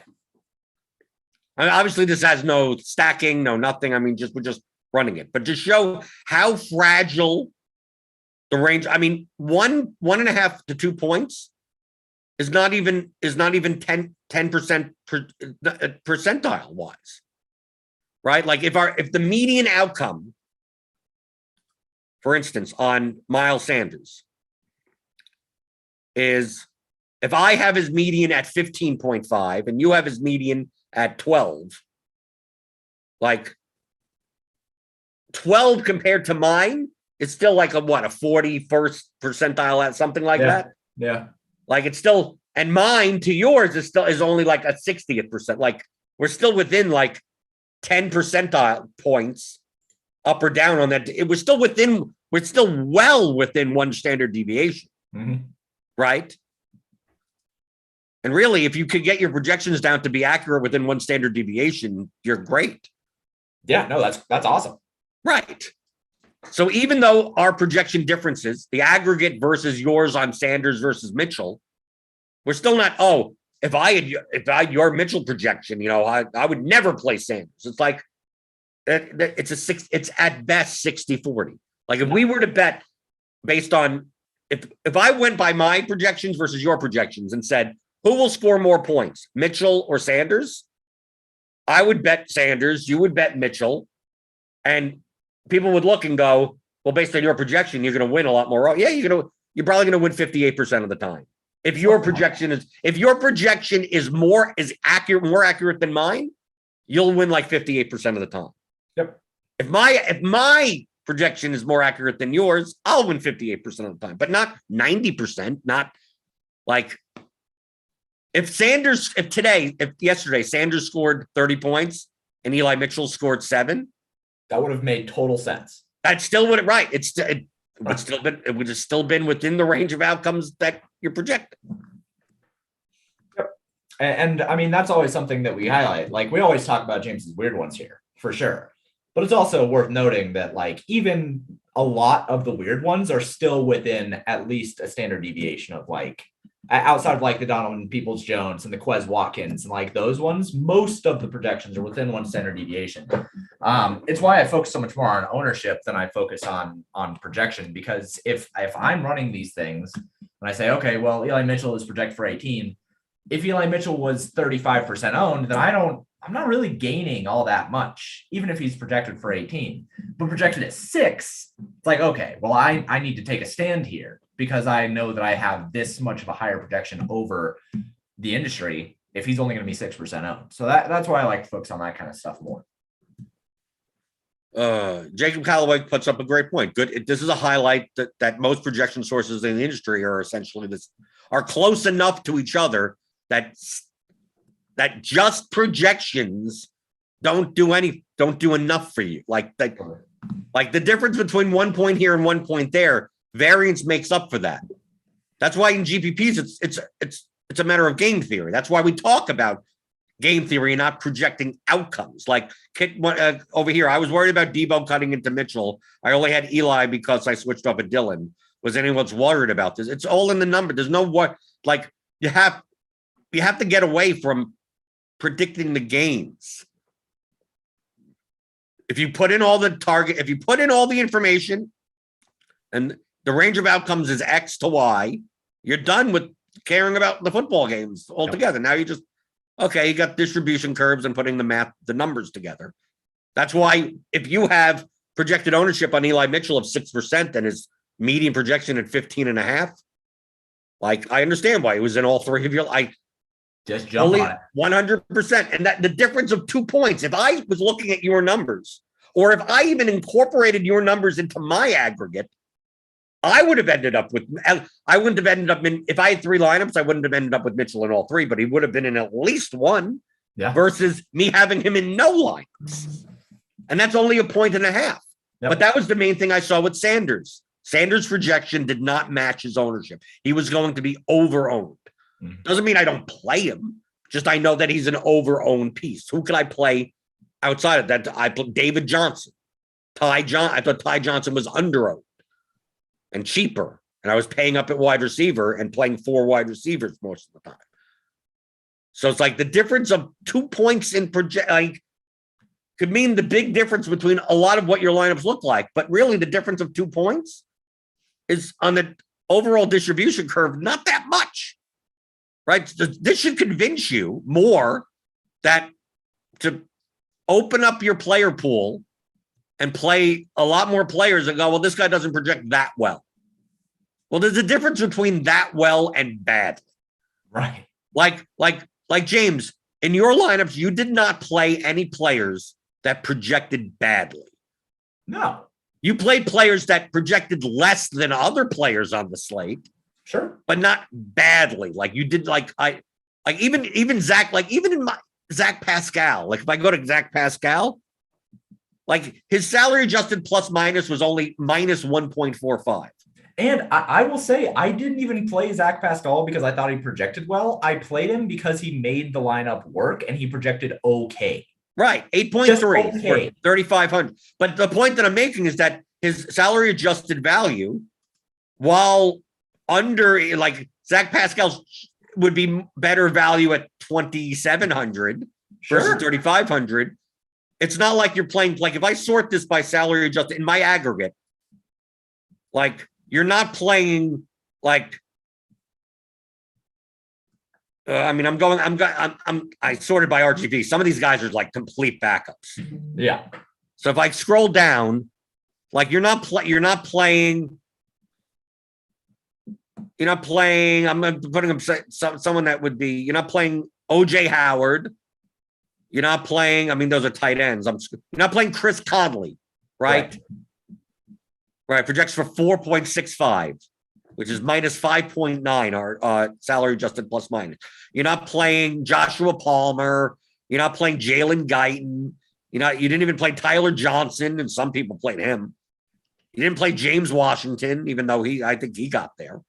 I mean, obviously, this has no stacking, no nothing. I mean, we're just running it, but to show how fragile the range. I mean, 1.5 to 2 points is not even 10% percentile wise. Right? Like if the median outcome, for instance, on Miles Sanders is if I have his median at 15.5 and you have his median at 12, like 12 compared to mine, it's still like a 41st percentile at something like that. Yeah. Like it's still, and mine to yours is only like a 60th percent. Like we're still within like 10 percentile points up or down on that. We're still well within one standard deviation. Right. And really, if you could get your projections down to be accurate within one standard deviation, you're great. Yeah, no, that's awesome. Right. So even though our projection differences, the aggregate versus yours on Sanders versus Mitchell, we're still not, if I had your Mitchell projection, I would never play Sanders. It's like, It's at best 60-40. Like if we were to bet based on if I went by my projections versus your projections and said who will score more points, Mitchell or Sanders, I would bet Sanders, you would bet Mitchell, and people would look and go, well, based on your projection, you're going to win a lot more. Yeah, you're probably going to win 58% of the time. If your projection is more accurate than mine, you'll win like 58% of the time. Yep. If my projection is more accurate than yours, I'll win 58% of the time, but not 90%. Not like if yesterday Sanders scored 30 points and Eli Mitchell scored 7, that would have made total sense. That still would right. It would have still been within the range of outcomes that you're projecting. Yep. And I mean, that's always something that we highlight. Like we always talk about James's weird ones here for sure. But it's also worth noting that like even a lot of the weird ones are still within at least a standard deviation of like outside of like the Donovan Peoples-Jones and the Quez Watkins and like those ones, most of the projections are within one standard deviation. It's why I focus so much more on ownership than I focus on projection, because if I'm running these things and I say, okay, well, Eli Mitchell is projected for 18. If Eli Mitchell was 35% owned, then I'm not really gaining all that much, even if he's projected for 18. But projected at 6, it's like, okay, well, I need to take a stand here because I know that I have this much of a higher projection over the industry if he's only going to be 6% owned. So that's why I like to focus on that kind of stuff more. Jacob Calloway puts up a great point. Good. This is a highlight that most projection sources in the industry are essentially are close enough to each other that just projections don't do enough for you. Like the difference between 1 point here and 1 point there, variance makes up for that. That's why in GPPs it's a matter of game theory. That's why we talk about game theory and not projecting outcomes. Like over here, I was worried about Debo cutting into Mitchell. I only had Eli because I switched off of Dylan. Was anyone's worried about this? It's all in the number. There's no what like you have to get away from predicting the gains. If you put in all the information and the range of outcomes is X to Y, you're done with caring about the football games altogether. Yep. Now you got distribution curves and putting the numbers together. That's why if you have projected ownership on Eli Mitchell of 6% and his median projection at 15.5, like I understand why he was in all three of your, just jump on it. 100%. And that the difference of 2 points, if I was looking at your numbers, or if I even incorporated your numbers into my aggregate, I wouldn't have ended up if I had 3 lineups, I wouldn't have ended up with Mitchell in all 3, but he would have been in at least one versus me having him in no lineups. And that's only 1.5 points. Yep. But that was the main thing I saw with Sanders. Sanders' projection did not match his ownership. He was going to be over-owned. Doesn't mean I don't play him. Just I know that he's an over-owned piece. Who could I play outside of that? I put David Johnson. I thought Ty Johnson was under-owned and cheaper. And I was paying up at wide receiver and playing 4 wide receivers most of the time. So it's like the difference of 2 points in could mean the big difference between a lot of what your lineups look like. But really the difference of 2 points is on the overall distribution curve, not that much. Right? This should convince you more that to open up your player pool and play a lot more players and go, well, this guy doesn't project that well. Well, there's a difference between that well and bad. Right. Like James, in your lineups, you did not play any players that projected badly. No. You played players that projected less than other players on the slate. Sure. But not badly. Like you did, even Zach, even in my Zach Pascal, like if I go to Zach Pascal, like his salary adjusted plus minus was only minus 1.45. And I will say, I didn't even play Zach Pascal because I thought he projected well. I played him because he made the lineup work and he projected okay. Right. 8.3 for 3,500. But the point that I'm making is that his salary adjusted value, while under like Zach Pascal would be better value at 2,700 versus 3,500. it's not like you're playing, like if I sort this by salary adjusted in my aggregate, like you're not playing like, I sorted by RGB. Some of these guys are like complete backups. Yeah. So if I scroll down, like you're not playing, I'm putting up someone that would be, you're not playing OJ Howard. You're not playing, those are tight ends. You're not playing Chris Conley, right? Right. Projects for 4.65, which is minus 5.9, our salary adjusted plus minus. You're not playing Joshua Palmer. You're not playing Jalen Guyton. You didn't even play Tyler Johnson, and some people played him. You didn't play James Washington, even though I think he got there.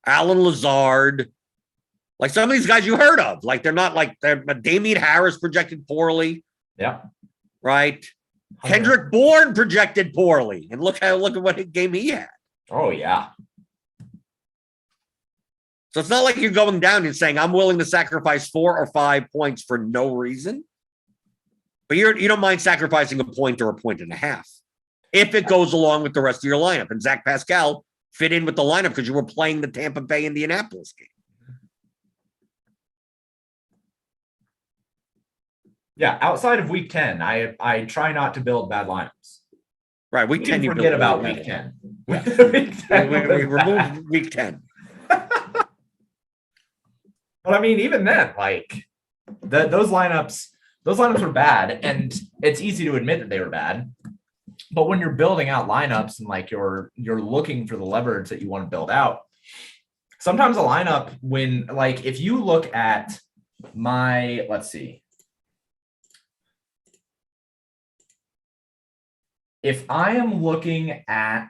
Alan Lazard. Like some of these guys you heard of, like they're Damian Harris projected poorly. Yeah. Right. Kendrick Bourne projected poorly. And look at what game he had. Oh, yeah. So it's not like you're going down and saying, I'm willing to sacrifice 4 or 5 points for no reason. But you don't mind sacrificing a point or a point and a half if it goes along with the rest of your lineup. And Zach Pascal fit in with the lineup because you were playing the Tampa Bay Indianapolis game. Yeah, outside of week 10, I try not to build bad lineups. Right, week 10 you forget about week 10. Yeah. we removed week 10. But even then, like those lineups were bad, and it's easy to admit that they were bad. But when you're building out lineups and like you're looking for the leverage that you want to build out, sometimes a lineup if you look at let's see. If I am looking at,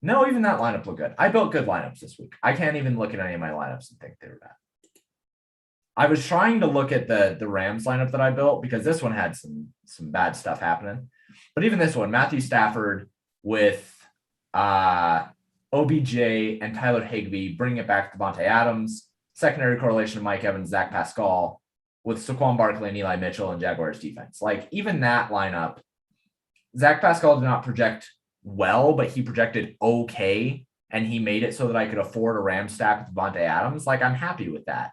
no, even that lineup looked good. I built good lineups this week. I can't even look at any of my lineups and think they were bad. I was trying to look at the Rams lineup that I built because this one had some bad stuff happening. But even this one, Matthew Stafford with OBJ and Tyler Higbee, bringing it back to Devontae Adams, secondary correlation of Mike Evans, Zach Pascal, with Saquon Barkley and Eli Mitchell and Jaguars defense. Like even that lineup, Zach Pascal did not project well, but he projected okay. And he made it so that I could afford a Ram stack with Devontae Adams. Like I'm happy with that.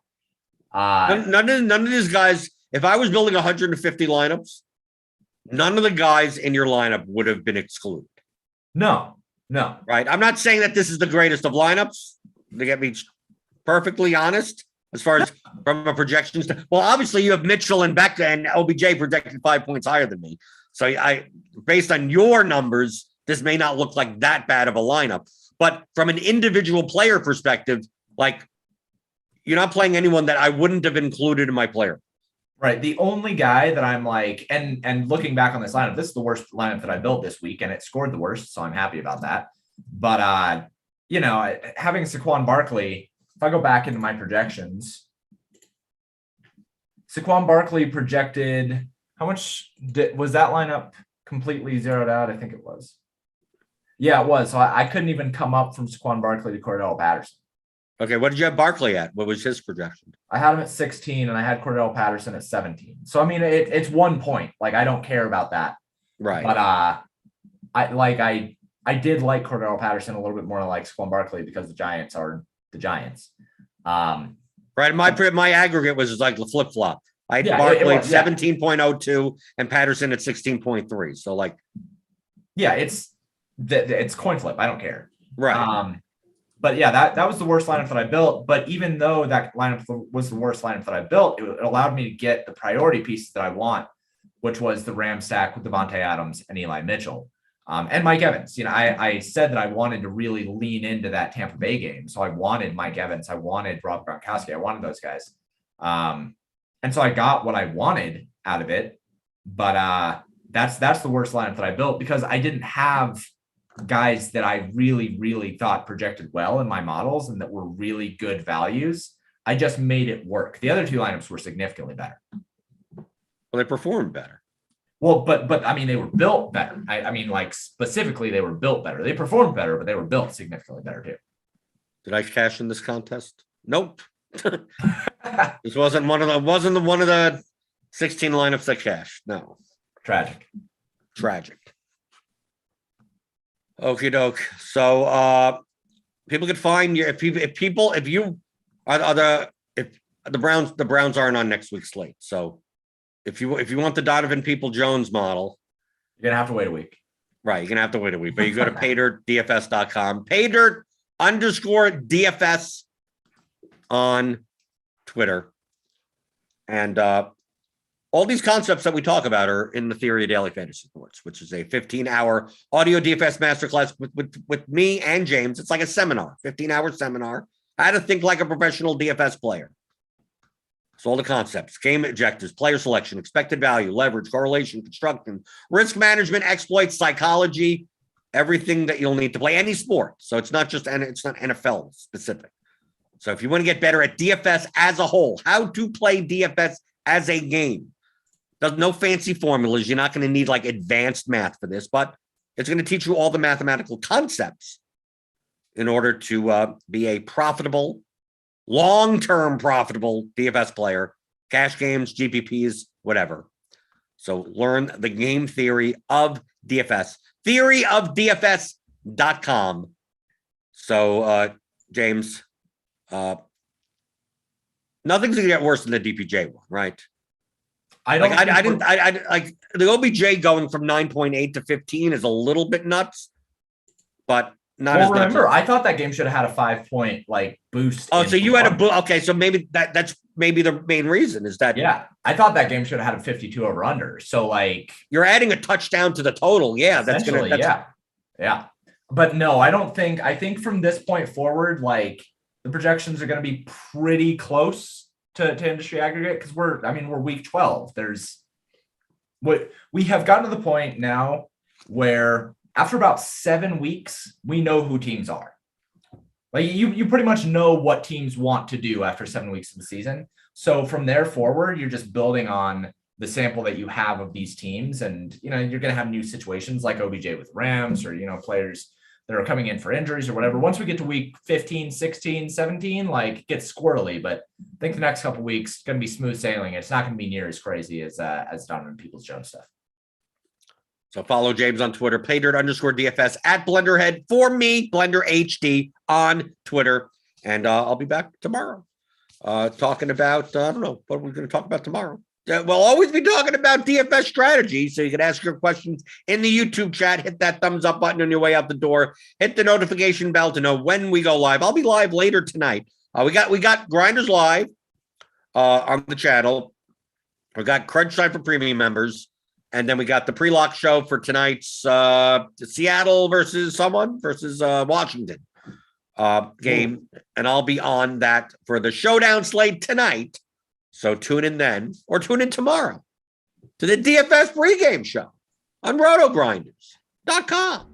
None of these guys, if I was building 150 lineups, none of the guys in your lineup would have been excluded. No. Right. I'm not saying that this is the greatest of lineups, to get me perfectly honest. As far as from a projection, well, obviously you have Mitchell and Becca and OBJ projected 5 points higher than me. So based on your numbers, this may not look like that bad of a lineup. But from an individual player perspective, like you're not playing anyone that I wouldn't have included in my player. Right. The only guy that I'm like, and looking back on this lineup, this is the worst lineup that I built this week, and it scored the worst, so I'm happy about that. But having Saquon Barkley. If I go back into my projections, Saquon Barkley projected, how much was that lineup completely zeroed out? I think it was. Yeah, it was. So I couldn't even come up from Saquon Barkley to Cordell Patterson. Okay, what did you have Barkley at? What was his projection? I had him at 16 and I had Cordell Patterson at 17. So it's 1 point. Like I don't care about that. Right. But I did like Cordell Patterson a little bit more than like Saquon Barkley because the Giants are the Giants. Right. My aggregate was like the flip flop. I had Barkley at 17.02 and Patterson at 16.3. So like, yeah, it's coin flip. I don't care. Right. But yeah, that was the worst lineup that I built. But even though that lineup was the worst lineup that I built, it allowed me to get the priority pieces that I want, which was the Ram stack with Devontae Adams and Eli Mitchell. And Mike Evans. I said that I wanted to really lean into that Tampa Bay game. So I wanted Mike Evans. I wanted Rob Gronkowski. I wanted those guys. And so I got what I wanted out of it. But that's the worst lineup that I built because I didn't have guys that I really, really thought projected well in my models and that were really good values. I just made it work. The other two lineups were significantly better. Well, they performed better. Well, but they were built better. Specifically, they were built better. They performed better, but they were built significantly better too. Did I cash in this contest? Nope. This wasn't one of the 16 lineups that cash. No. Tragic. Okie doke. So people could find you if the Browns aren't on next week's slate. So if you want the Donovan People-Jones model, you're gonna have to wait a week. Right, you're gonna have to wait a week. But you go to paydirtdfs.com, paydirt_DFS on Twitter. And all these concepts that we talk about are in the Theory of Daily Fantasy Sports, which is a 15-hour audio DFS masterclass with me and James. It's like a seminar, 15-hour seminar. How to think like a professional DFS player. So all the concepts, game objectives, player selection, expected value, leverage, correlation, construction, risk management, exploits, psychology, everything that you'll need to play any sport. So it's not NFL specific. So if you want to get better at DFS as a whole, how to play DFS as a game. There's no fancy formulas. You're not going to need like advanced math for this, but it's going to teach you all the mathematical concepts in order to be a profitable, long-term profitable DFS player, cash games, GPPs, whatever. So learn the game theory of DFS, theoryofdfs.com. So, James, nothing's going to get worse than the DPJ one, right? I like the OBJ going from 9.8 to 15 is a little bit nuts, but not as remember, nuts. I thought that game should have had a 5-point boost. Oh, so you had a boost. Okay, so maybe that's maybe the main reason is that. Yeah, I thought that game should have had a 52 over under. So like you're adding a touchdown to the total. Yeah, that's yeah. But no, I don't think. I think from this point forward, like the projections are going to be pretty close to industry aggregate because we're week 12. We have gotten to the point now where after about 7 weeks, we know who teams are. Like you pretty much know what teams want to do after 7 weeks of the season. So from there forward, you're just building on the sample that you have of these teams. And, you're going to have new situations like OBJ with Rams or, players that are coming in for injuries or whatever. Once we get to week 15, 16, 17, like it gets squirrely, but I think the next couple of weeks is going to be smooth sailing. It's not going to be near as crazy as Donovan Peoples-Jones stuff. So follow James on Twitter, paydirt_DFS at Blenderhead for me, Blender HD on Twitter. And I'll be back tomorrow talking about, I don't know what we're going to talk about tomorrow. We'll always be talking about DFS strategy. So you can ask your questions in the YouTube chat, hit that thumbs up button on your way out the door, hit the notification bell to know when we go live. I'll be live later tonight. We got Grinders live on the channel. We got Crunch Time for premium members. And then we got the pre-lock show for tonight's Seattle versus Washington game. And I'll be on that for the showdown slate tonight. So tune in then or tune in tomorrow to the DFS pregame show on RotoGrinders.com.